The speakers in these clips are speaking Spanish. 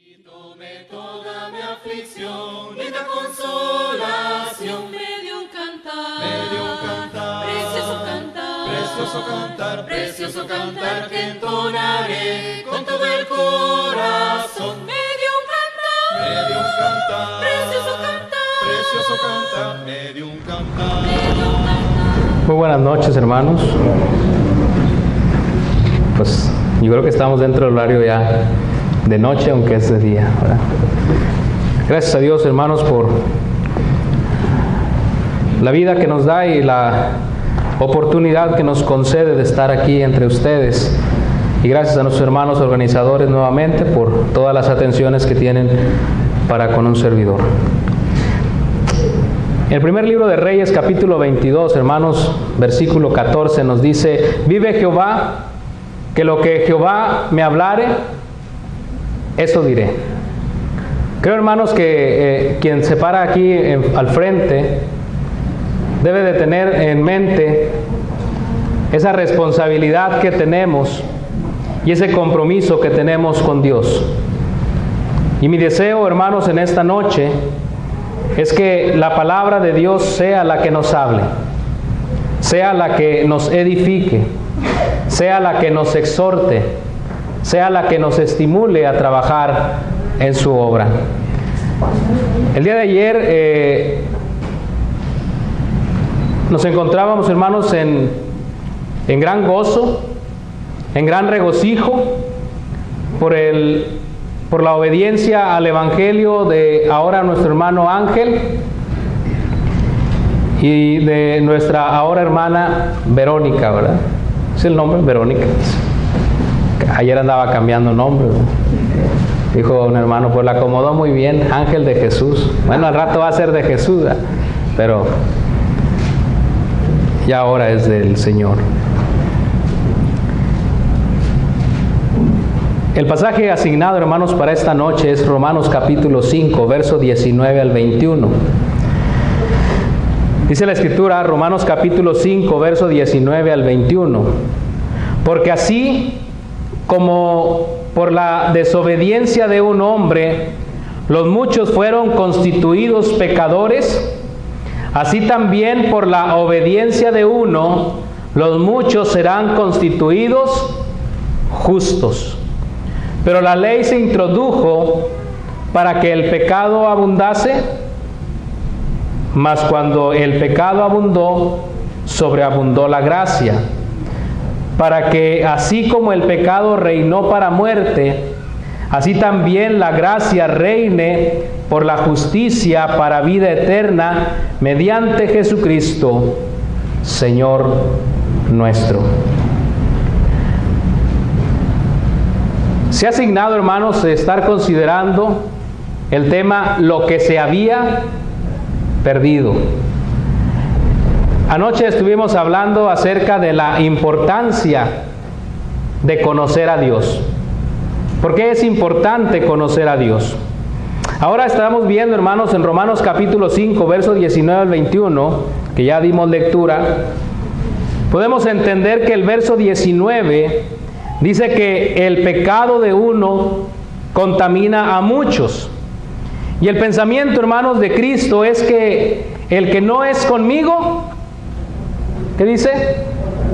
Quítame toda mi aflicción y de consolación. Me dio un cantar, precioso cantar que entonaré con todo el corazón. me dio un cantar, Me dio un cantar. Muy buenas noches, hermanos. Pues yo creo que estamos dentro del horario ya de noche, aunque es de día, ¿verdad? Gracias a Dios, hermanos, por la vida que nos da y la oportunidad que nos concede de estar aquí entre ustedes. Y gracias a nuestros hermanos organizadores nuevamente por todas las atenciones que tienen para con un servidor. El primer libro de Reyes, capítulo 22, hermanos, versículo 14, nos dice: vive Jehová, que lo que Jehová me hablare, eso diré. Creo, hermanos, que quien se para aquí al frente debe de tener en mente esa responsabilidad que tenemos y ese compromiso que tenemos con Dios. Y mi deseo, hermanos, en esta noche es que la palabra de Dios sea la que nos hable, sea la que nos edifique, sea la que nos exhorte, sea la que nos estimule a trabajar en su obra. El día de ayer nos encontrábamos, hermanos, en gran gozo, en gran regocijo por la obediencia al Evangelio de ahora nuestro hermano Ángel y de nuestra ahora hermana Verónica, ¿verdad? ¿Es el nombre? Verónica. Ayer andaba cambiando nombre, ¿verdad? Dijo un hermano, pues la acomodó muy bien, Ángel de Jesús. Bueno, al rato va a ser de Jesús, ¿verdad? Pero ya ahora es del Señor. El pasaje asignado, hermanos, para esta noche es Romanos capítulo 5, verso 19 al 21. Dice la Escritura, Romanos capítulo 5, verso 19 al 21. Porque así como por la desobediencia de un hombre los muchos fueron constituidos pecadores, así también por la obediencia de uno los muchos serán constituidos justos. Pero la ley se introdujo para que el pecado abundase, mas cuando el pecado abundó, sobreabundó la gracia, para que así como el pecado reinó para muerte, así también la gracia reine por la justicia para vida eterna, mediante Jesucristo, Señor nuestro. Se ha asignado, hermanos, estar considerando el tema lo que se había perdido. Anoche estuvimos hablando acerca de la importancia de conocer a Dios. ¿Por qué es importante conocer a Dios? Ahora estamos viendo, hermanos, en Romanos capítulo 5, versos 19 al 21, que ya dimos lectura. Podemos entender que el verso 19 dice que el pecado de uno contamina a muchos. Y el pensamiento, hermanos, de Cristo es que el que no es conmigo, ¿qué dice?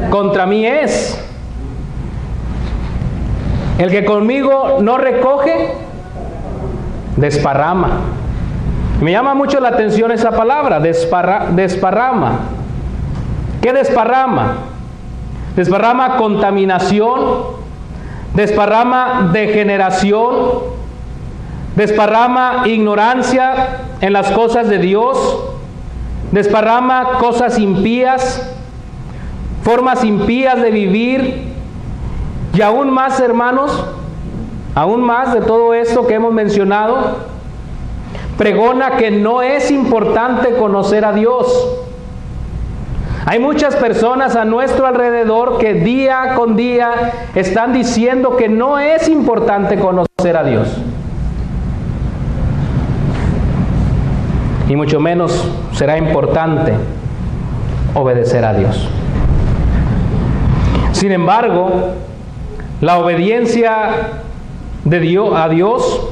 Contra mí es. El que conmigo no recoge, desparrama. Me llama mucho la atención esa palabra, desparrama. ¿Qué desparrama? Desparrama contaminación, desparrama degeneración, desparrama ignorancia en las cosas de Dios, desparrama cosas impías, formas impías de vivir, y aún más, hermanos, aún más de todo esto que hemos mencionado, pregona que no es importante conocer a Dios. Hay muchas personas a nuestro alrededor que día con día están diciendo que no es importante conocer a Dios. Y mucho menos será importante obedecer a Dios. Sin embargo, la obediencia de Dios a Dios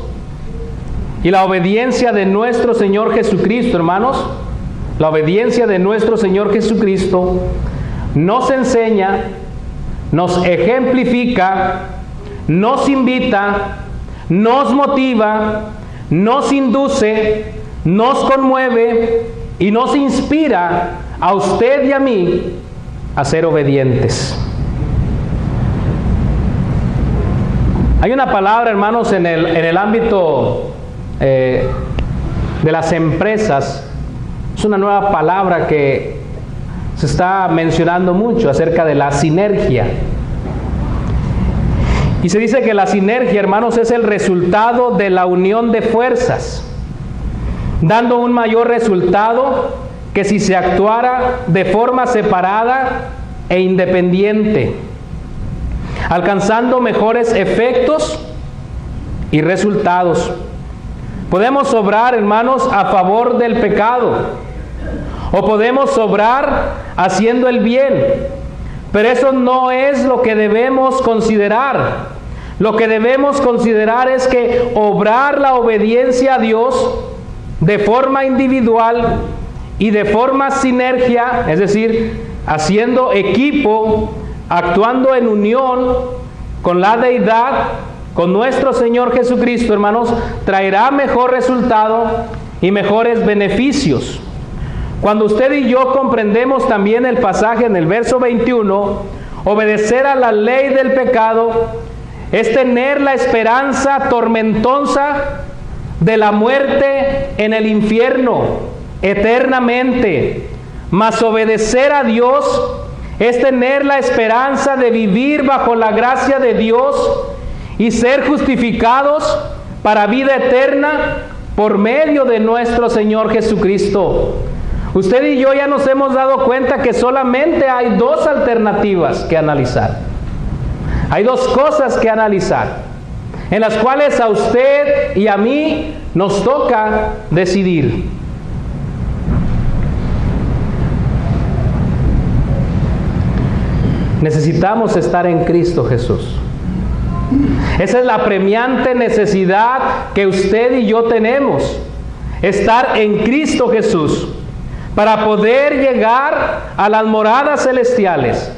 Y la obediencia de nuestro Señor Jesucristo, hermanos, la obediencia de nuestro Señor Jesucristo nos enseña, nos ejemplifica, nos invita, nos motiva, nos induce, nos conmueve y nos inspira a usted y a mí a ser obedientes. Hay una palabra, hermanos, en el ámbito de las empresas. Es una nueva palabra que se está mencionando mucho acerca de la sinergia. Y se dice que la sinergia, hermanos, es el resultado de la unión de fuerzas, dando un mayor resultado que si se actuara de forma separada e independiente, alcanzando mejores efectos y resultados. Podemos obrar, hermanos, a favor del pecado, o podemos obrar haciendo el bien, pero eso no es lo que debemos considerar. Lo que debemos considerar es que obrar la obediencia a Dios de forma individual y de forma sinergia, es decir, haciendo equipo, actuando en unión con la deidad, con nuestro Señor Jesucristo, hermanos, traerá mejor resultado y mejores beneficios. Cuando usted y yo comprendemos también el pasaje en el verso 21, obedecer a la ley del pecado es tener la esperanza tormentosa de la muerte en el infierno eternamente, mas obedecer a Dios es tener la esperanza de vivir bajo la gracia de Dios y ser justificados para vida eterna por medio de nuestro Señor Jesucristo. Usted y yo ya nos hemos dado cuenta que solamente hay dos alternativas que analizar. Hay dos cosas que analizar, en las cuales a usted y a mí nos toca decidir. Necesitamos estar en Cristo Jesús. Esa es la apremiante necesidad que usted y yo tenemos, estar en Cristo Jesús, para poder llegar a las moradas celestiales.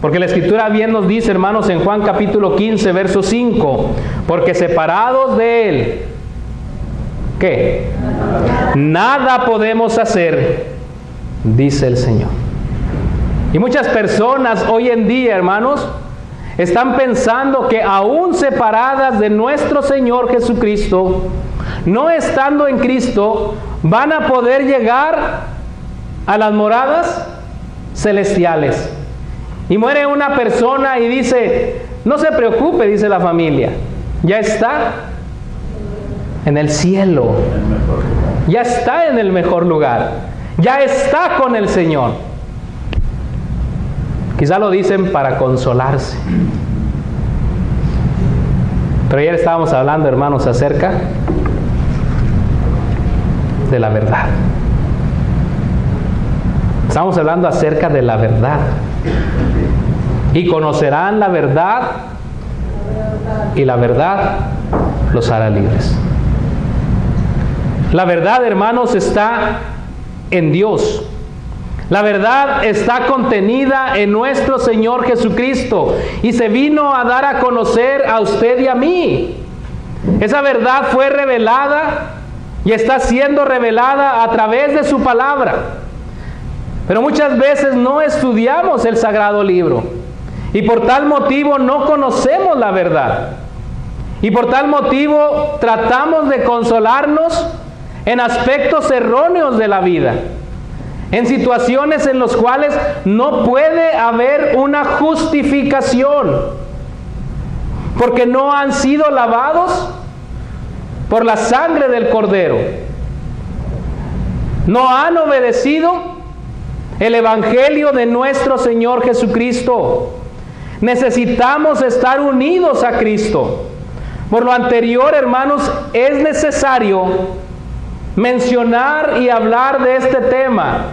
Porque la Escritura bien nos dice, hermanos, en Juan capítulo 15, verso 5, porque separados de Él, ¿qué? Nada podemos hacer, dice el Señor. Y muchas personas hoy en día, hermanos, están pensando que aún separadas de nuestro Señor Jesucristo, no estando en Cristo, van a poder llegar a las moradas celestiales. Y muere una persona y dice, no se preocupe, dice la familia, ya está en el cielo, ya está en el mejor lugar, ya está con el Señor. Quizá lo dicen para consolarse. Pero ayer estábamos hablando, hermanos, acerca de la verdad. Estamos hablando acerca de la verdad. Y conocerán la verdad, y la verdad los hará libres. La verdad, hermanos, está en Dios. La verdad está contenida en nuestro Señor Jesucristo y se vino a dar a conocer a usted y a mí. Esa verdad fue revelada y está siendo revelada a través de su palabra. Pero muchas veces no estudiamos el sagrado libro y por tal motivo no conocemos la verdad. Y por tal motivo tratamos de consolarnos en aspectos erróneos de la vida, en situaciones en las cuales no puede haber una justificación, porque no han sido lavados por la sangre del Cordero. No han obedecido el Evangelio de nuestro Señor Jesucristo. Necesitamos estar unidos a Cristo. Por lo anterior, hermanos, es necesario mencionar y hablar de este tema,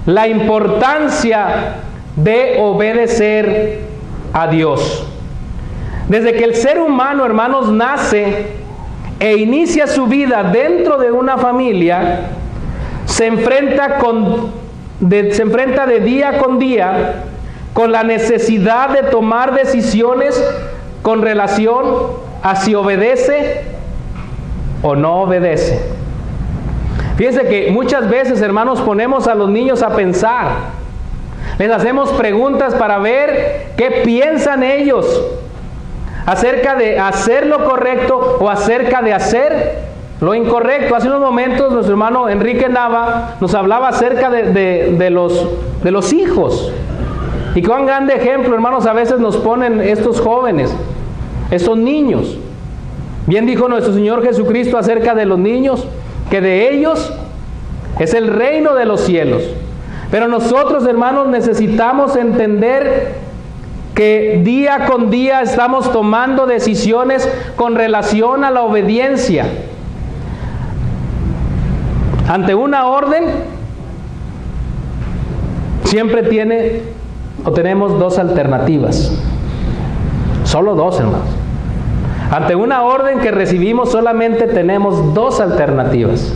la importancia de obedecer a Dios. Desde que el ser humano, hermanos, nace, e inicia su vida dentro de una familia, se enfrenta de día con día con la necesidad de tomar decisiones con relación a si obedece o no obedece. Fíjense que muchas veces, hermanos, ponemos a los niños a pensar. Les hacemos preguntas para ver qué piensan ellos acerca de hacer lo correcto o acerca de hacer lo incorrecto. Hace unos momentos nuestro hermano Enrique Nava nos hablaba acerca de los hijos. Y cuán grande ejemplo, hermanos, a veces nos ponen estos jóvenes, estos niños. Bien dijo nuestro Señor Jesucristo acerca de los niños, que de ellos es el reino de los cielos. Pero nosotros, hermanos, necesitamos entender que día con día estamos tomando decisiones con relación a la obediencia. Ante una orden, siempre tenemos dos alternativas. Solo dos, hermanos. Ante una orden que recibimos solamente tenemos dos alternativas: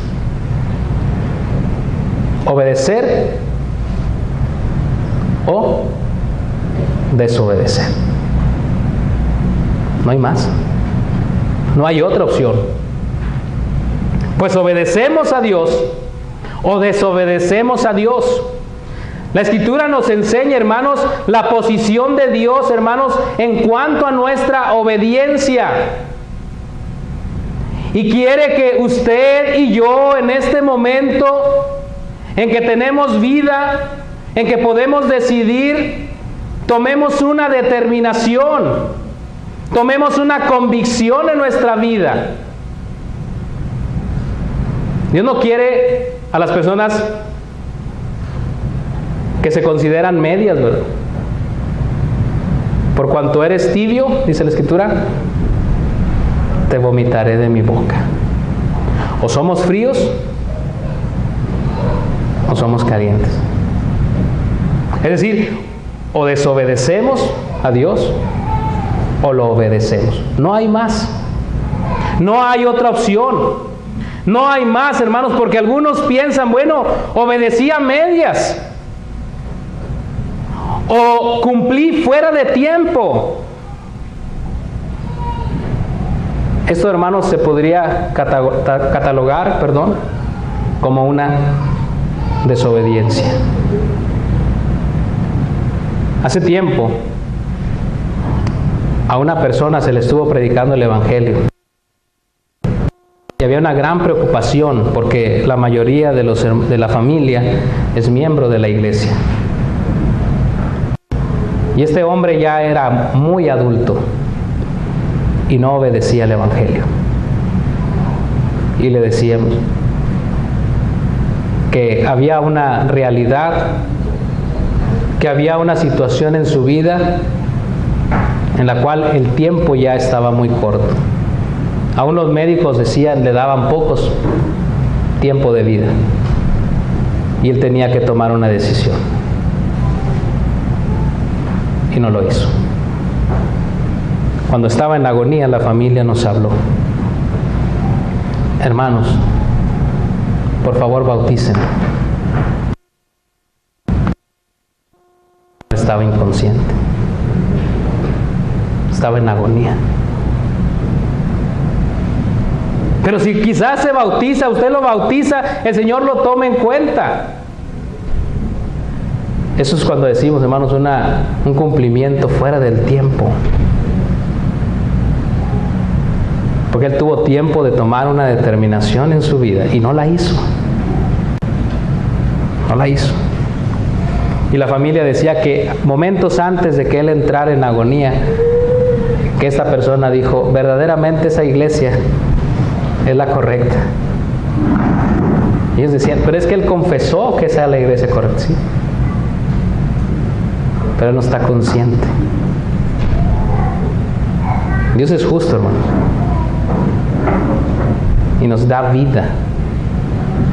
obedecer o desobedecer. No hay más. No hay otra opción. Pues obedecemos a Dios o desobedecemos a Dios. La Escritura nos enseña, hermanos, la posición de Dios, hermanos, en cuanto a nuestra obediencia. Y quiere que usted y yo, en este momento en que tenemos vida, en que podemos decidir, tomemos una determinación, tomemos una convicción en nuestra vida. Dios no quiere a las personas que se consideran medias, ¿verdad? Por cuanto eres tibio, dice la Escritura, te vomitaré de mi boca. O somos fríos o somos calientes. Es decir, o desobedecemos a Dios o lo obedecemos. No hay más. No hay otra opción. No hay más, hermanos, porque algunos piensan, bueno, obedecí a medias o cumplí fuera de tiempo. Esto, hermanos, se podría catalogar, como una desobediencia. Hace tiempo a una persona se le estuvo predicando el Evangelio y había una gran preocupación porque la mayoría de la familia es miembro de la iglesia. Y este hombre ya era muy adulto y no obedecía el Evangelio. Y le decíamos que había una realidad, que había una situación en su vida en la cual el tiempo ya estaba muy corto. Aún los médicos le daban pocos tiempo de vida. Y él tenía que tomar una decisión. Y no lo hizo. Cuando estaba en agonía, la familia nos habló: hermanos, por favor bautícenlo. Estaba inconsciente, estaba en agonía. Pero si quizás se bautiza, usted lo bautiza, el Señor lo toma en cuenta. Eso es cuando decimos, hermanos, un cumplimiento fuera del tiempo. Porque él tuvo tiempo de tomar una determinación en su vida y no la hizo. No la hizo. Y la familia decía que momentos antes de que él entrara en agonía, que esta persona dijo: verdaderamente esa iglesia es la correcta. Y ellos decían: pero es que él confesó que esa es la iglesia correcta. Sí, pero él no está consciente. Dios es justo, hermano, y nos da vida,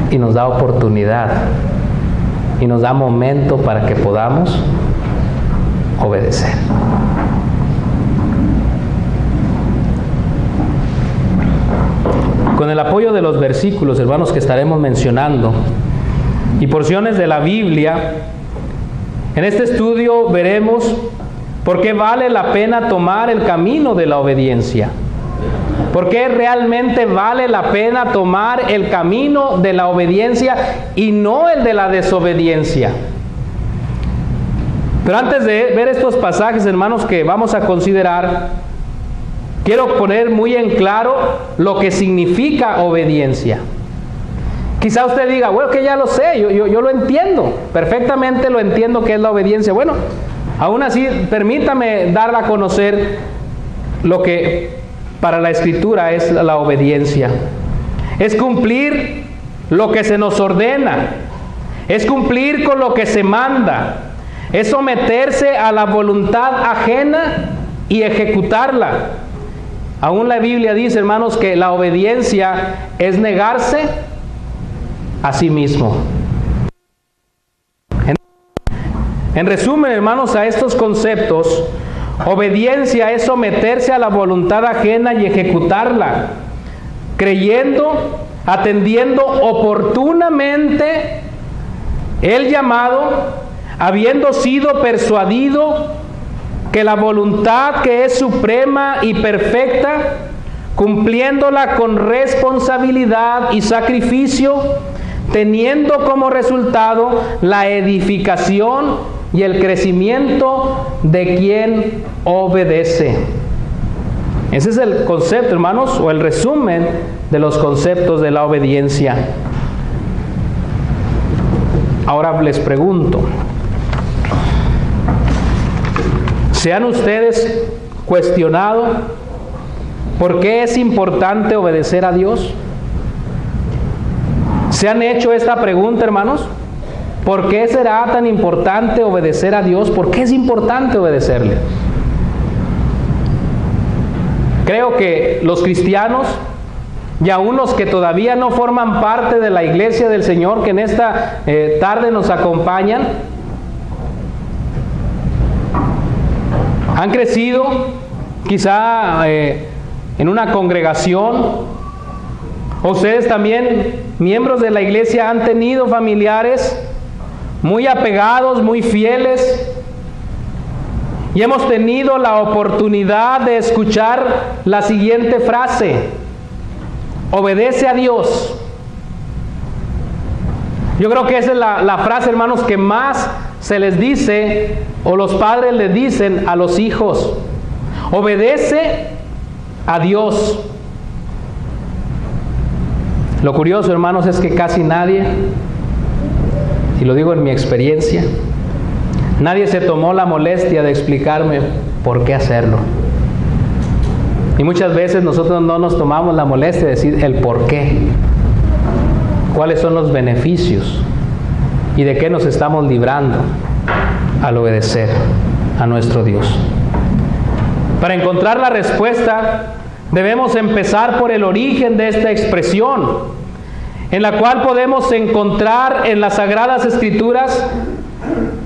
y nos da oportunidad, y nos da momento para que podamos obedecer. con el apoyo de los versículos, hermanos, que estaremos mencionando, y porciones de la Biblia, en este estudio veremos por qué vale la pena tomar el camino de la obediencia. ¿Por qué realmente vale la pena tomar el camino de la obediencia y no el de la desobediencia? Pero antes de ver estos pasajes, hermanos, que vamos a considerar, quiero poner muy en claro lo que significa obediencia. Quizá usted diga, bueno, que ya lo sé, yo lo entiendo, perfectamente lo entiendo que es la obediencia. Bueno, aún así, permítame darle a conocer lo que para la Escritura es la obediencia. Es cumplir lo que se nos ordena, es cumplir con lo que se manda, es someterse a la voluntad ajena y ejecutarla. Aún la Biblia dice, hermanos, que la obediencia es negarse a sí mismo. En resumen, hermanos, a estos conceptos, obediencia es someterse a la voluntad ajena y ejecutarla, creyendo, atendiendo oportunamente el llamado, habiendo sido persuadido que la voluntad que es suprema y perfecta, cumpliéndola con responsabilidad y sacrificio, teniendo como resultado la edificación y el crecimiento de quien obedece. Ese es el concepto, hermanos, o el resumen de los conceptos de la obediencia. Ahora les pregunto, ¿se han ustedes cuestionado por qué es importante obedecer a Dios? ¿Se han hecho esta pregunta, hermanos? ¿Por qué será tan importante obedecer a Dios? ¿Por qué es importante obedecerle? Creo que los cristianos, y aún los que todavía no forman parte de la iglesia del Señor, que en esta tarde nos acompañan, han crecido quizá en una congregación, o ustedes también, miembros de la iglesia, han tenido familiares muy apegados, muy fieles, y hemos tenido la oportunidad de escuchar la siguiente frase: obedece a Dios. Yo creo que esa es la frase, hermanos, que más se les dice, o los padres les dicen a los hijos: obedece a Dios. Lo curioso, hermanos, es que casi nadie, y lo digo en mi experiencia, nadie se tomó la molestia de explicarme por qué hacerlo. Y muchas veces nosotros no nos tomamos la molestia de decir el por qué, cuáles son los beneficios y de qué nos estamos librando al obedecer a nuestro Dios. Para encontrar la respuesta, debemos empezar por el origen de esta expresión, en la cual podemos encontrar en las Sagradas Escrituras,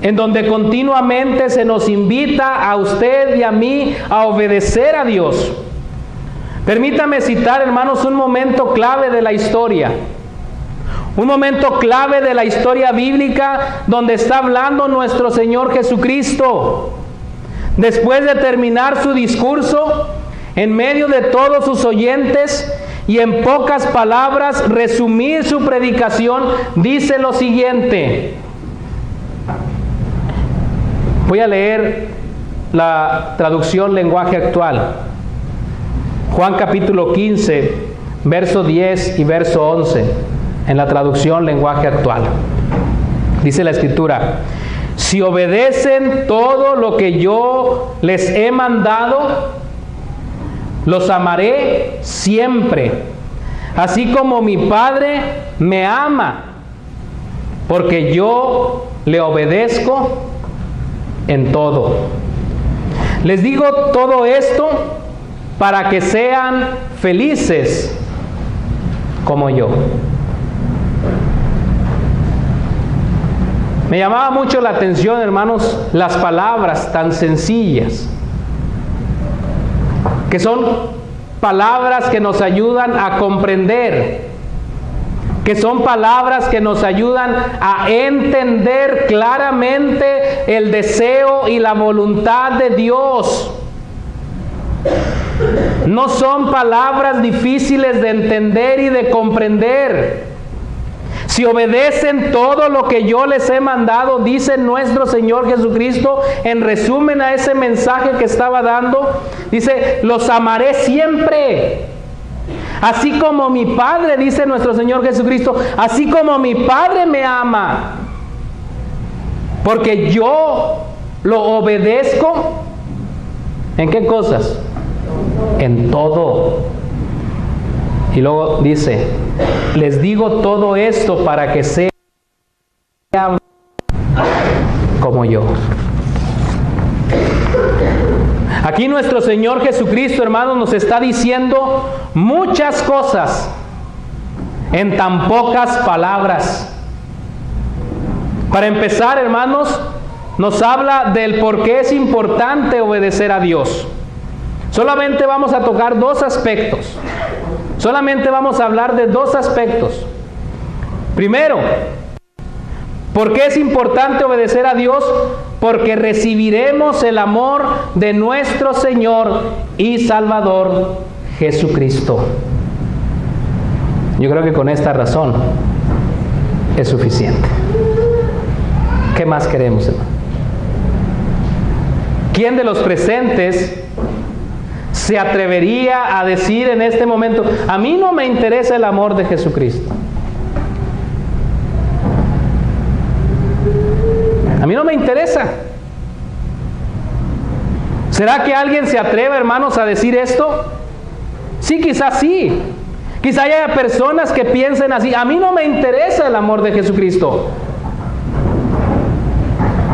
en donde continuamente se nos invita a usted y a mí a obedecer a Dios. Permítame citar, hermanos, un momento clave de la historia. Un momento clave de la historia bíblica donde está hablando nuestro Señor Jesucristo. Después de terminar su discurso, en medio de todos sus oyentes, y en pocas palabras resumir su predicación, dice lo siguiente. Voy a leer la traducción lenguaje actual. Juan capítulo 15, verso 10 y verso 11, en la traducción lenguaje actual. Dice la Escritura: si obedecen todo lo que yo les he mandado, los amaré siempre, así como mi Padre me ama, porque yo le obedezco en todo. Les digo todo esto para que sean felices como yo. Me llamaba mucho la atención, hermanos, las palabras tan sencillas, que son palabras que nos ayudan a comprender, que son palabras que nos ayudan a entender claramente el deseo y la voluntad de Dios. No son palabras difíciles de entender y de comprender. Si obedecen todo lo que yo les he mandado, dice nuestro Señor Jesucristo, en resumen a ese mensaje que estaba dando, dice, los amaré siempre. Así como mi Padre, dice nuestro Señor Jesucristo, así como mi Padre me ama, porque yo lo obedezco. ¿En qué cosas? En todo. Y luego dice, les digo todo esto para que sean como yo. Aquí nuestro Señor Jesucristo, hermanos, nos está diciendo muchas cosas en tan pocas palabras. Para empezar, hermanos, nos habla del por qué es importante obedecer a Dios. Solamente vamos a tocar dos aspectos. Solamente vamos a hablar de dos aspectos. Primero, ¿por qué es importante obedecer a Dios? Porque recibiremos el amor de nuestro Señor y Salvador Jesucristo. Yo creo que con esta razón es suficiente. ¿Qué más queremos, hermano? ¿Quién de los presentes se atrevería a decir en este momento, a mí no me interesa el amor de Jesucristo? A mí no me interesa. ¿Será que alguien se atreve, hermanos, a decir esto? Sí, quizás sí. Quizá haya personas que piensen así, a mí no me interesa el amor de Jesucristo.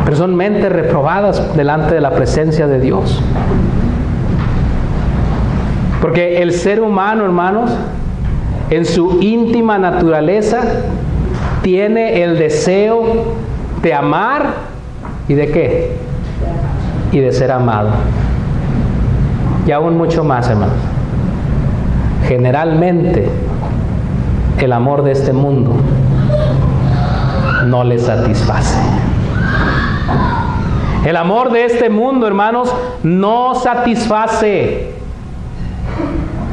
Pero son mentes reprobadas delante de la presencia de Dios. Porque el ser humano, hermanos, en su íntima naturaleza, tiene el deseo de amar y de ¿qué? Y de ser amado. Y aún mucho más, hermanos. Generalmente, el amor de este mundo no le satisface. El amor de este mundo, hermanos, no satisface.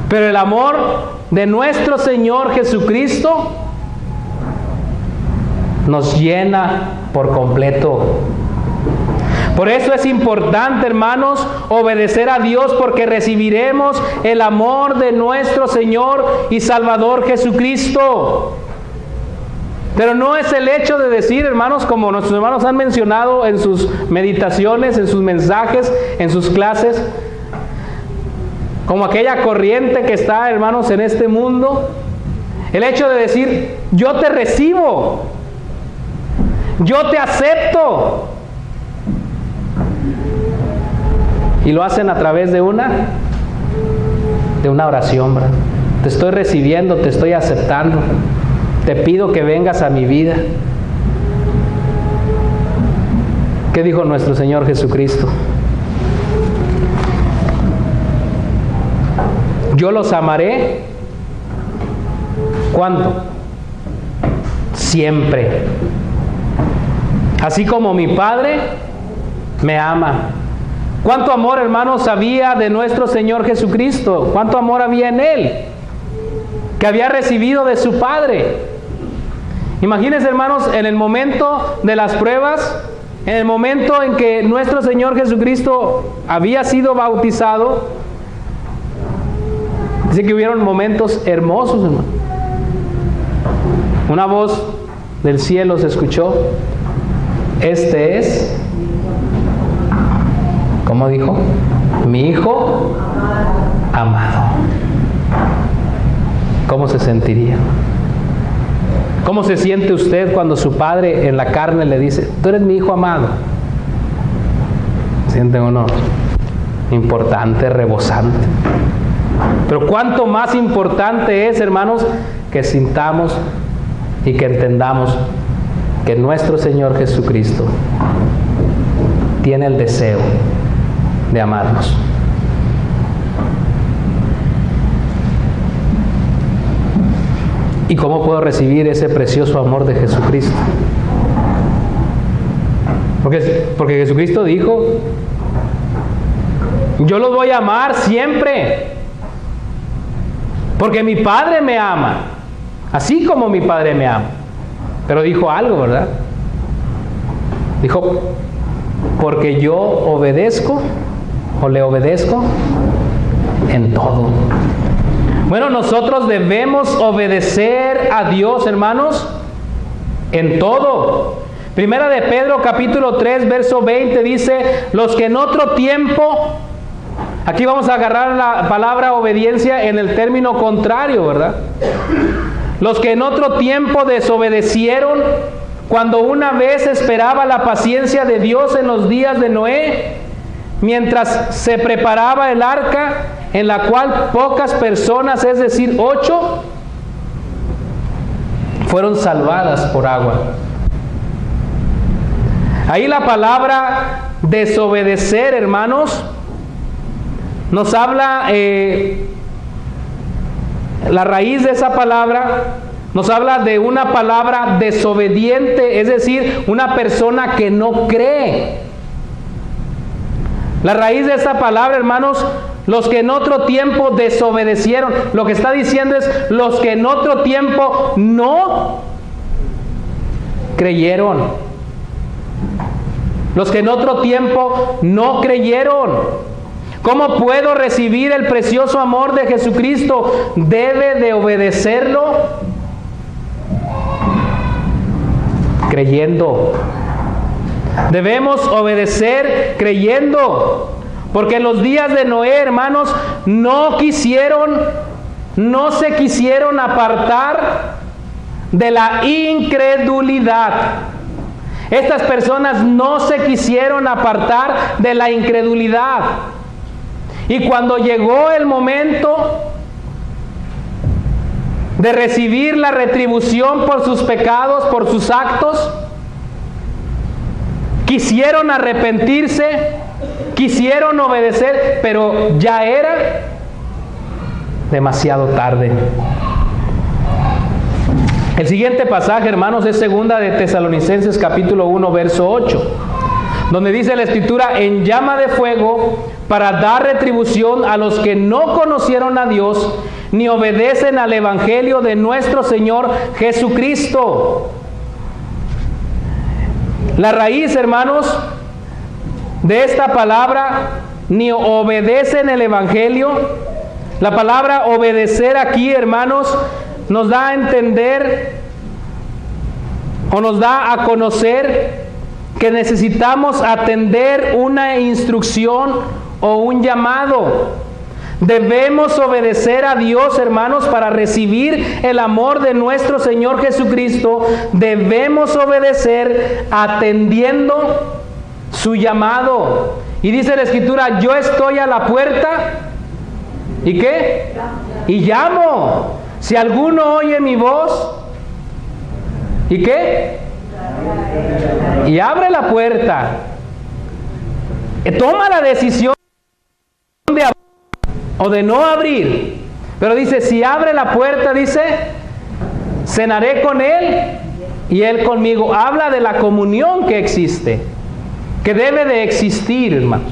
Pero el amor de nuestro Señor Jesucristo nos llena por completo. Por eso es importante, hermanos, obedecer a Dios, porque recibiremos el amor de nuestro Señor y Salvador Jesucristo. Pero no es el hecho de decir, hermanos, como nuestros hermanos han mencionado en sus meditaciones, en sus mensajes, en sus clases, como aquella corriente que está, hermanos, en este mundo, el hecho de decir, yo te recibo, yo te acepto. Y lo hacen a través de una oración, ¿verdad? Te estoy recibiendo, te estoy aceptando. Te pido que vengas a mi vida. ¿Qué dijo nuestro Señor Jesucristo? Yo los amaré. ¿Cuándo? Siempre. Así como mi Padre me ama. ¿Cuánto amor, hermanos, había de nuestro Señor Jesucristo? ¿Cuánto amor había en Él? Que había recibido de su Padre. Imagínense, hermanos, en el momento de las pruebas, en el momento en que nuestro Señor Jesucristo había sido bautizado, dice que hubieron momentos hermosos, hermano. Una voz del cielo se escuchó. Este es, ¿cómo dijo? Mi Hijo amado. ¿Cómo se sentiría? ¿Cómo se siente usted cuando su padre en la carne le dice, tú eres mi Hijo amado? Siente uno importante, rebosante. Pero cuánto más importante es, hermanos, que sintamos y que entendamos que nuestro Señor Jesucristo tiene el deseo de amarnos. ¿Y cómo puedo recibir ese precioso amor de Jesucristo? Porque Jesucristo dijo, yo los voy a amar siempre, porque mi Padre me ama, así como mi Padre me ama. Pero dijo algo, ¿verdad? Dijo, porque yo obedezco, o le obedezco en todo. Bueno, nosotros debemos obedecer a Dios, hermanos, en todo. Primera de Pedro, capítulo 3, verso 20, dice, los que en otro tiempo, aquí vamos a agarrar la palabra obediencia en el término contrario, ¿verdad? Los que en otro tiempo desobedecieron, cuando una vez esperaba la paciencia de Dios en los días de Noé, mientras se preparaba el arca, en la cual pocas personas, es decir, 8, fueron salvadas por agua. Ahí la palabra desobedecer, hermanos, nos habla, la raíz de esa palabra nos habla de una palabra desobediente, es decir, una persona que no cree. La raíz de esa palabra, hermanos, los que en otro tiempo desobedecieron, lo que está diciendo es los que en otro tiempo no creyeron. Los que en otro tiempo no creyeron. ¿Cómo puedo recibir el precioso amor de Jesucristo? Debe de obedecerlo creyendo. Debemos obedecer creyendo. Porque en los días de Noé, hermanos, no se quisieron apartar de la incredulidad. Estas personas no se quisieron apartar de la incredulidad. Y cuando llegó el momento de recibir la retribución por sus pecados, por sus actos, quisieron arrepentirse, quisieron obedecer, pero ya era demasiado tarde. El siguiente pasaje, hermanos, es segunda de Tesalonicenses capítulo 1, verso 8, donde dice la Escritura, en llama de fuego, para dar retribución a los que no conocieron a Dios, ni obedecen al Evangelio de nuestro Señor Jesucristo. La raíz, hermanos, de esta palabra, ni obedecen el Evangelio. La palabra obedecer aquí, hermanos, nos da a entender o nos da a conocer que necesitamos atender una instrucción o un llamado. Debemos obedecer a Dios, hermanos, para recibir el amor de nuestro Señor Jesucristo. Debemos obedecer atendiendo su llamado. Y dice la Escritura, yo estoy a la puerta. ¿Y qué? Y llamo. Si alguno oye mi voz, ¿y qué? Y abre la puerta. Toma la decisión de abrir o de no abrir. Pero dice, si abre la puerta, dice, cenaré con él y él conmigo. Habla de la comunión que existe, que debe de existir, hermanos.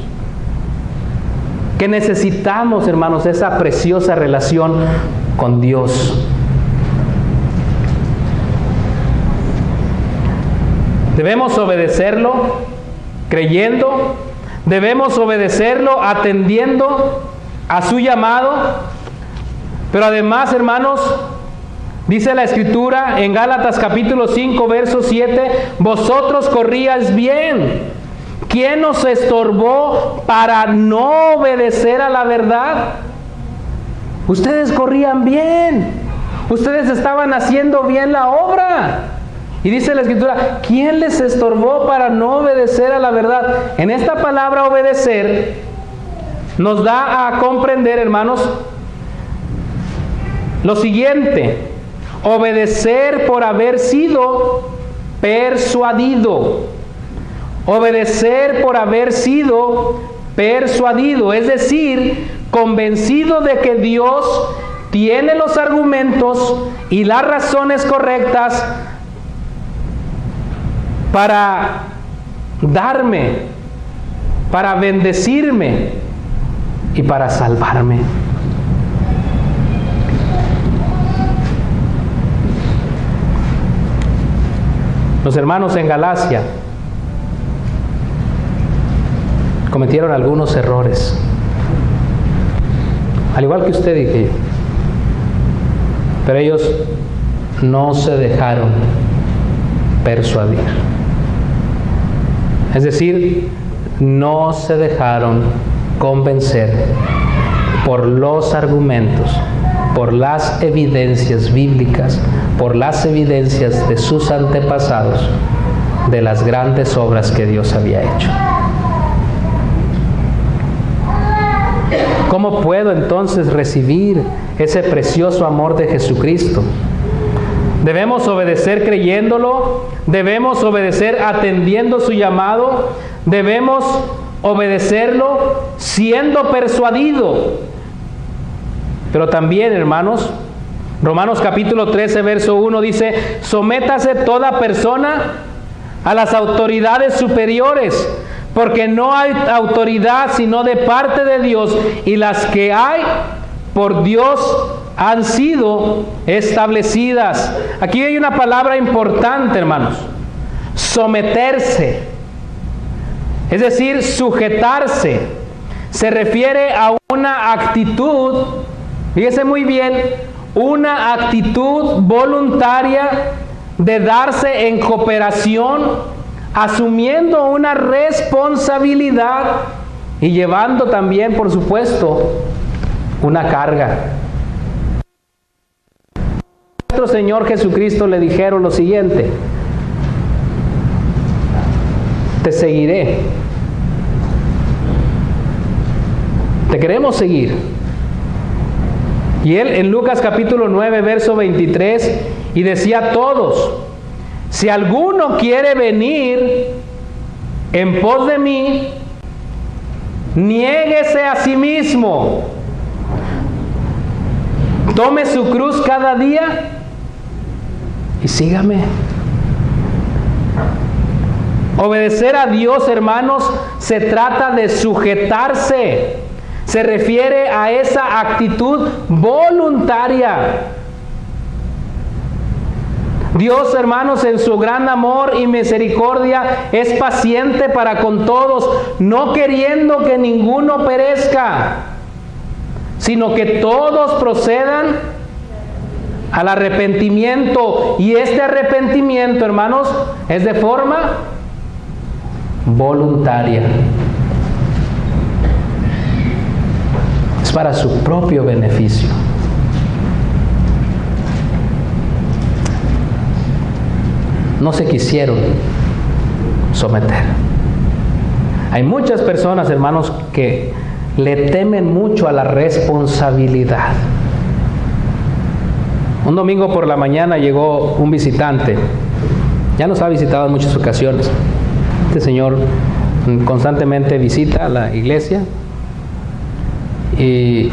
Que necesitamos, hermanos, esa preciosa relación con Dios. Debemos obedecerlo creyendo, debemos obedecerlo atendiendo a su llamado, pero además, hermanos, dice la Escritura en Gálatas capítulo 5, verso 7, vosotros corríais bien. ¿Quién os estorbó para no obedecer a la verdad? Ustedes corrían bien. Ustedes estaban haciendo bien la obra. Y dice la Escritura, ¿quién les estorbó para no obedecer a la verdad? En esta palabra obedecer nos da a comprender, hermanos, lo siguiente: obedecer por haber sido persuadido. Obedecer por haber sido persuadido, es decir, convencido de que Dios tiene los argumentos y las razones correctas para darme, para bendecirme y para salvarme. Los hermanos en Galacia cometieron algunos errores, al igual que usted y que yo, pero ellos no se dejaron persuadir. Es decir, no se dejaron convencer por los argumentos, por las evidencias bíblicas, por las evidencias de sus antepasados, de las grandes obras que Dios había hecho. ¿Cómo puedo entonces recibir ese precioso amor de Jesucristo? Debemos obedecer creyéndolo, debemos obedecer atendiendo su llamado, debemos obedecerlo siendo persuadido. Pero también, hermanos, Romanos capítulo 13, verso 1 dice: sométase toda persona a las autoridades superiores, porque no hay autoridad sino de parte de Dios, y las que hay por Dios han sido establecidas. Aquí hay una palabra importante, hermanos: someterse, es decir, sujetarse. Se refiere a una actitud, fíjese muy bien, una actitud voluntaria de darse en cooperación, asumiendo una responsabilidad y llevando también, por supuesto, una carga. Nuestro Señor Jesucristo le dijeron lo siguiente: te seguiré. Te queremos seguir. Y Él en Lucas capítulo 9, verso 23, y decía a todos: si alguno quiere venir en pos de mí, niéguese a sí mismo, tome su cruz cada día y sígame. Obedecer a Dios, hermanos, se trata de sujetarse. Se refiere a esa actitud voluntaria. Dios, hermanos, en su gran amor y misericordia, es paciente para con todos, no queriendo que ninguno perezca, sino que todos procedan al arrepentimiento. Y este arrepentimiento, hermanos, es de forma voluntaria. Es para su propio beneficio. No se quisieron someter. Hay muchas personas, hermanos, que le temen mucho a la responsabilidad. Un domingo por la mañana llegó un visitante. Ya nos ha visitado en muchas ocasiones. Este señor constantemente visita a la iglesia y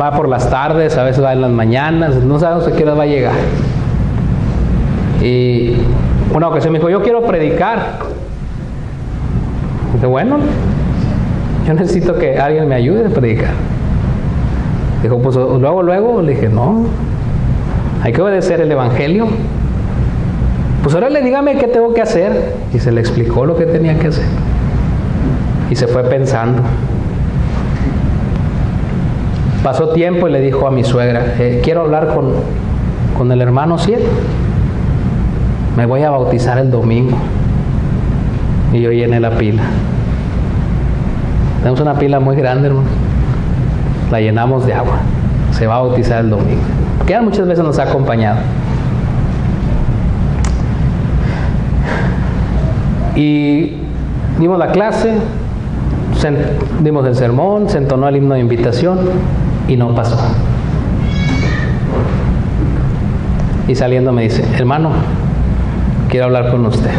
va por las tardes, a veces va en las mañanas, no sabemos a qué hora va a llegar. Y una ocasión me dijo: yo quiero predicar. Dije: bueno, yo necesito que alguien me ayude a predicar. Dijo: pues luego. Le dije: no, hay que obedecer el evangelio. Pues ahora dígame qué tengo que hacer. Y se le explicó lo que tenía que hacer. Y se fue pensando. Pasó tiempo y le dijo a mi suegra: quiero hablar con el hermano Ciel. Me voy a bautizar el domingo. Y yo llené la pila. Tenemos una pila muy grande, hermano. La llenamos de agua. Se va a bautizar el domingo. Que ya muchas veces nos ha acompañado. Y dimos la clase, dimos el sermón, se entonó el himno de invitación y no pasó. Y saliendo me dice: hermano, quiero hablar con usted.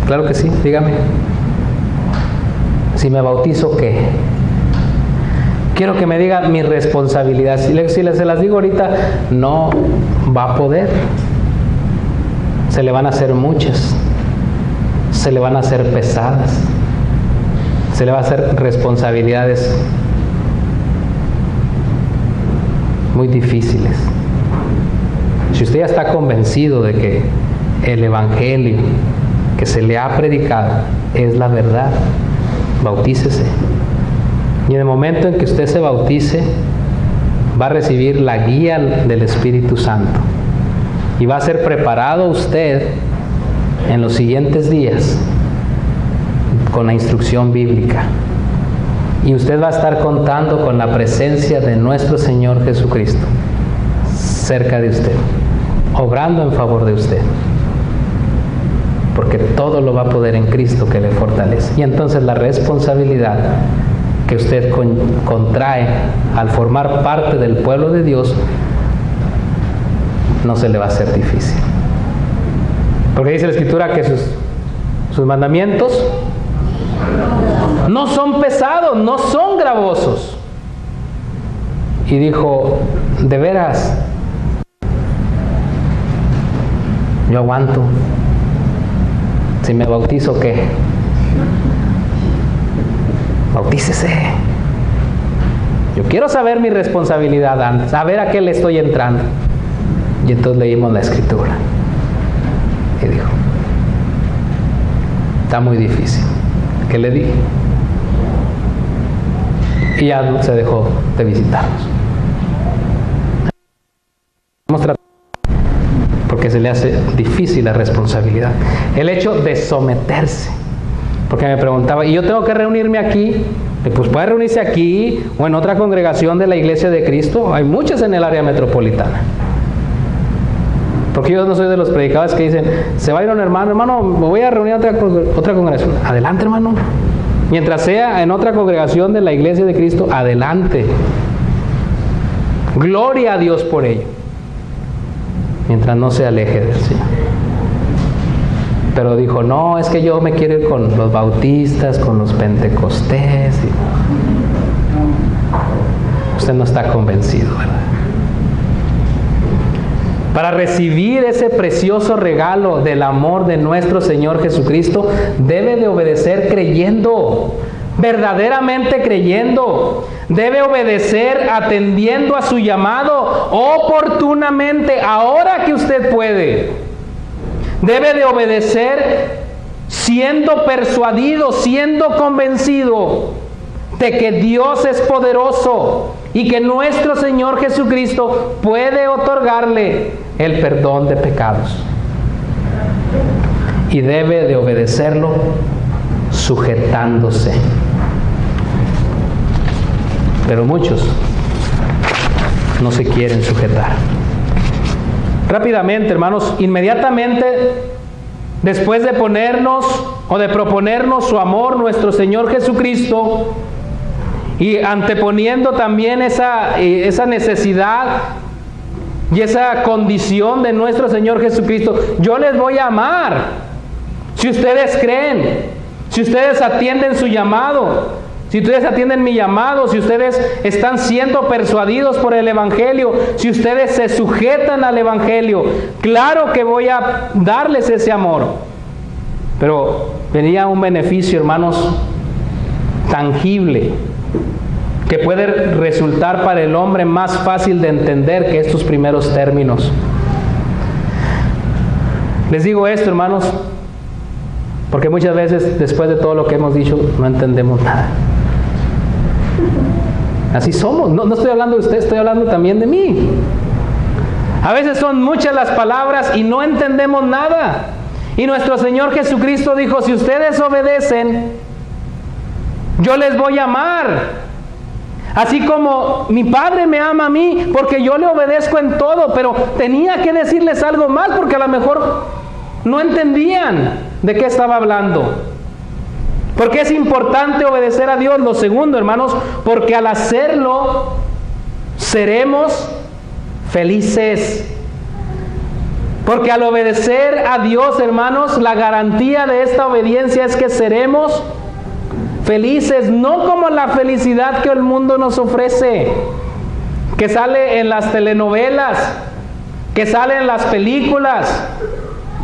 Claro que sí, dígame. Si me bautizo, ¿qué? Quiero que me diga mi responsabilidad. Si se las digo ahorita, no va a poder. Se le van a hacer muchas. Se le van a hacer pesadas. Se le va a hacer responsabilidades muy difíciles. Si usted ya está convencido de que el Evangelio que se le ha predicado es la verdad, bautícese. Y en el momento en que usted se bautice, va a recibir la guía del Espíritu Santo. Y va a ser preparado usted en los siguientes días con la instrucción bíblica. Y usted va a estar contando con la presencia de nuestro Señor Jesucristo cerca de usted, obrando en favor de usted. Porque todo lo va a poder en Cristo que le fortalece. Y entonces la responsabilidad que usted contrae al formar parte del pueblo de Dios no se le va a hacer difícil. Porque dice la Escritura que sus mandamientos no son pesados, no son gravosos. Y dijo, de veras, yo aguanto. Si me bautizo, ¿qué? Bautícese. Yo quiero saber mi responsabilidad antes, saber a qué le estoy entrando. Y entonces leímos la Escritura. Y dijo, está muy difícil. ¿Qué le dije? Y ya se dejó de visitarnos. Porque se le hace difícil la responsabilidad. El hecho de someterse. Porque me preguntaba, ¿y yo tengo que reunirme aquí? Pues puede reunirse aquí o en otra congregación de la Iglesia de Cristo. Hay muchas en el área metropolitana. Porque yo no soy de los predicadores que dicen, se va a ir un hermano, me voy a reunir a otra congregación. Adelante, hermano. Mientras sea en otra congregación de la Iglesia de Cristo, adelante. Gloria a Dios por ello. Mientras no se aleje del Señor. Pero dijo, no, es que yo me quiero ir con los bautistas, con los pentecostés. Usted no está convencido, ¿verdad? Para recibir ese precioso regalo del amor de nuestro Señor Jesucristo, debe de obedecer creyendo, verdaderamente creyendo. Debe obedecer atendiendo a su llamado oportunamente, ahora que usted puede. Debe de obedecer siendo persuadido, siendo convencido de que Dios es poderoso y que nuestro Señor Jesucristo puede otorgarle el perdón de pecados. Y debe de obedecerlo sujetándose. Pero muchos no se quieren sujetar. Rápidamente, hermanos, inmediatamente después de ponernos o de proponernos su amor, nuestro Señor Jesucristo, y anteponiendo también esa necesidad y esa condición de nuestro Señor Jesucristo, yo les voy a amar si ustedes creen, si ustedes atienden su llamado, si ustedes atienden mi llamado, si ustedes están siendo persuadidos por el Evangelio, si ustedes se sujetan al Evangelio, claro que voy a darles ese amor. Pero venía un beneficio, hermanos, tangible, que puede resultar para el hombre más fácil de entender que estos primeros términos. Les digo esto, hermanos, porque muchas veces después de todo lo que hemos dicho no entendemos nada. Así somos. No estoy hablando de usted, estoy hablando también de mí. A veces son muchas las palabras y no entendemos nada. Y nuestro Señor Jesucristo dijo, si ustedes obedecen, yo les voy a amar. Así como mi Padre me ama a mí, porque yo le obedezco en todo. Pero tenía que decirles algo más, porque a lo mejor no entendían de qué estaba hablando. Porque es importante obedecer a Dios. Lo segundo, hermanos, porque al hacerlo seremos felices. Porque al obedecer a Dios, hermanos, la garantía de esta obediencia es que seremos felices, no como la felicidad que el mundo nos ofrece, que sale en las telenovelas, que sale en las películas,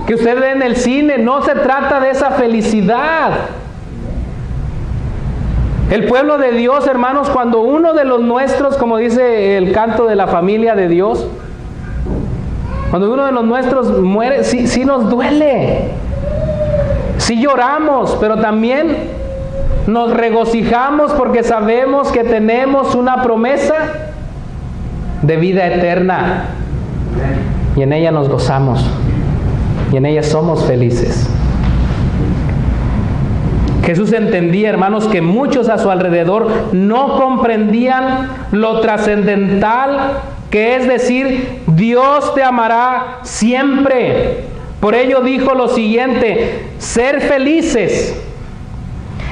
que usted ve en el cine. No se trata de esa felicidad. El pueblo de Dios, hermanos, cuando uno de los nuestros, como dice el canto de la familia de Dios, cuando uno de los nuestros muere, sí nos duele, sí lloramos, pero también nos regocijamos porque sabemos que tenemos una promesa de vida eterna y en ella nos gozamos y en ella somos felices. Jesús entendía, hermanos, que muchos a su alrededor no comprendían lo trascendental que es decir, Dios te amará siempre. Por ello dijo lo siguiente: ser felices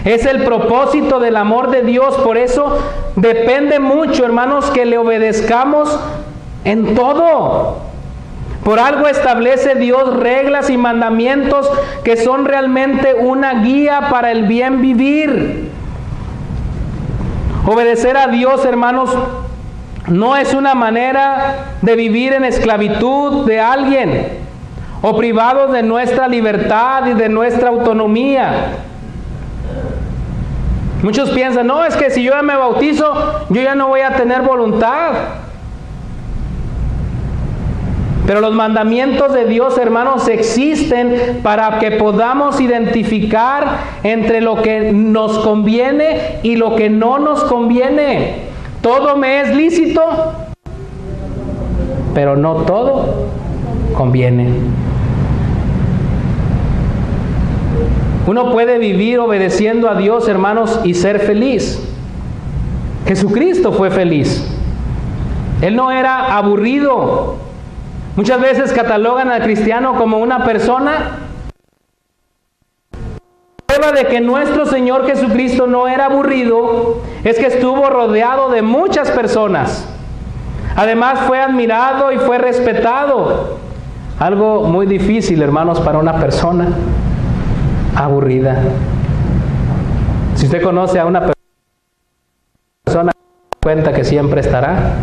es el propósito del amor de Dios. Por eso depende mucho, hermanos, que le obedezcamos en todo. Por algo establece Dios reglas y mandamientos que son realmente una guía para el bien vivir. Obedecer a Dios, hermanos, no es una manera de vivir en esclavitud de alguien o privados de nuestra libertad y de nuestra autonomía. Muchos piensan, no, es que si yo ya me bautizo, yo ya no voy a tener voluntad. Pero los mandamientos de Dios, hermanos, existen para que podamos identificar entre lo que nos conviene y lo que no nos conviene. Todo me es lícito, pero no todo conviene. Uno puede vivir obedeciendo a Dios, hermanos, y ser feliz. Jesucristo fue feliz. Él no era aburrido. Muchas veces catalogan al cristiano como una persona. La prueba de que nuestro Señor Jesucristo no era aburrido es que estuvo rodeado de muchas personas. Además fue admirado y fue respetado. Algo muy difícil, hermanos, para una persona aburrida. Si usted conoce a una persona, cuenta que siempre estará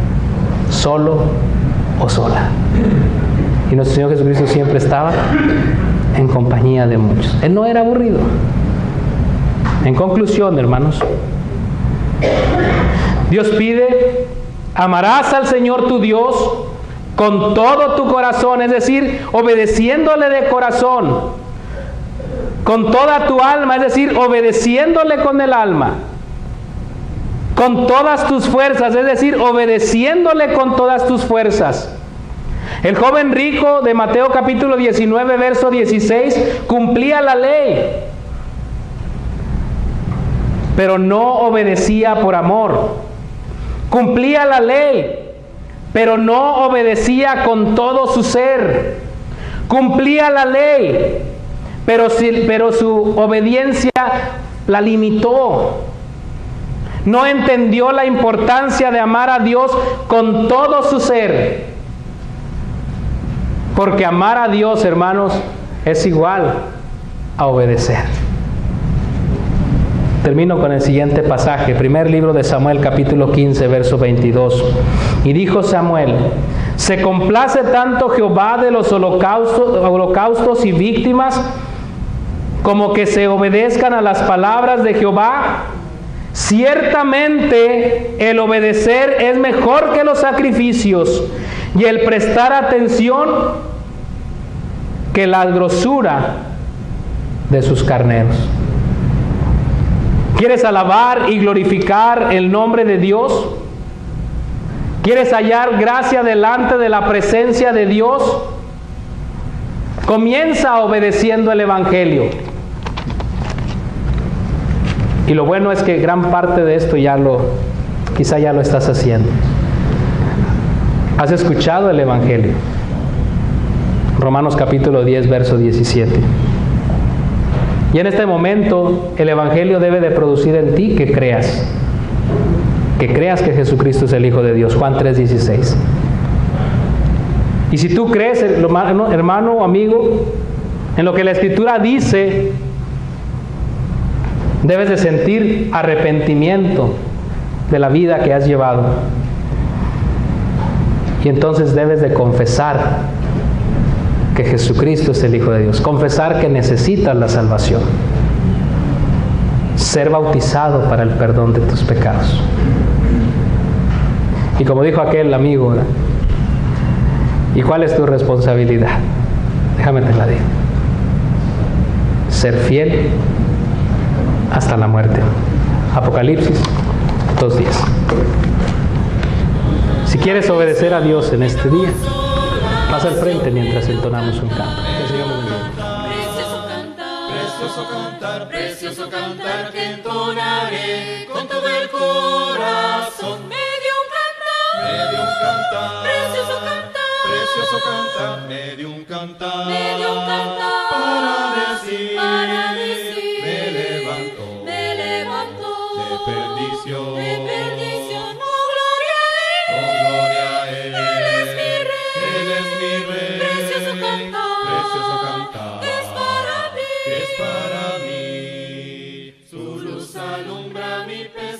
solo o sola. Y nuestro Señor Jesucristo siempre estaba en compañía de muchos. Él no era aburrido. En conclusión, hermanos, Dios pide: amarás al Señor tu Dios con todo tu corazón, es decir, obedeciéndole de corazón, con toda tu alma, es decir, obedeciéndole con el alma, con todas tus fuerzas, es decir, obedeciéndole con todas tus fuerzas. El joven rico de Mateo capítulo 19, verso 16, cumplía la ley, pero no obedecía por amor. Cumplía la ley, pero no obedecía con todo su ser. Cumplía la ley, pero su obediencia la limitó. No entendió la importancia de amar a Dios con todo su ser. Porque amar a Dios, hermanos, es igual a obedecer. Termino con el siguiente pasaje, primer libro de Samuel, capítulo 15, verso 22. Y dijo Samuel: ¿se complace tanto Jehová de los holocaustos y víctimas como que se obedezcan a las palabras de Jehová? Ciertamente el obedecer es mejor que los sacrificios, y el prestar atención que la grosura de sus carneros. ¿Quieres alabar y glorificar el nombre de Dios? ¿Quieres hallar gracia delante de la presencia de Dios? Comienza obedeciendo el Evangelio. Y lo bueno es que gran parte de esto quizá ya lo estás haciendo. ¿Has escuchado el Evangelio? Romanos capítulo 10, verso 17. Y en este momento el Evangelio debe de producir en ti que creas que Jesucristo es el Hijo de Dios. Juan 3, 16. Y si tú crees, hermano o amigo, en lo que la Escritura dice Debes de sentir arrepentimiento de la vida que has llevado. Y entonces debes de confesar que Jesucristo es el Hijo de Dios. Confesar que necesitas la salvación. Ser bautizado para el perdón de tus pecados. Y como dijo aquel amigo, ¿verdad? ¿Y cuál es tu responsabilidad? Déjame te la digo. Ser fiel hasta la muerte. Apocalipsis 2:10. Si quieres obedecer a Dios en este día, pasa al frente mientras entonamos un canto. Que el Señor nos bendiga. Precioso cantar, precioso cantar que entonaré con todo el corazón. Me dio un cantar, precioso cantar, Me dio un cantar, me dio un cantar, para decir, me levantó, levantó, de perdición, oh gloria a Él, gloria a Él, Él es mi Rey, precioso precioso cantar, es para mí, que es para mí, su luz alumbra mi peso.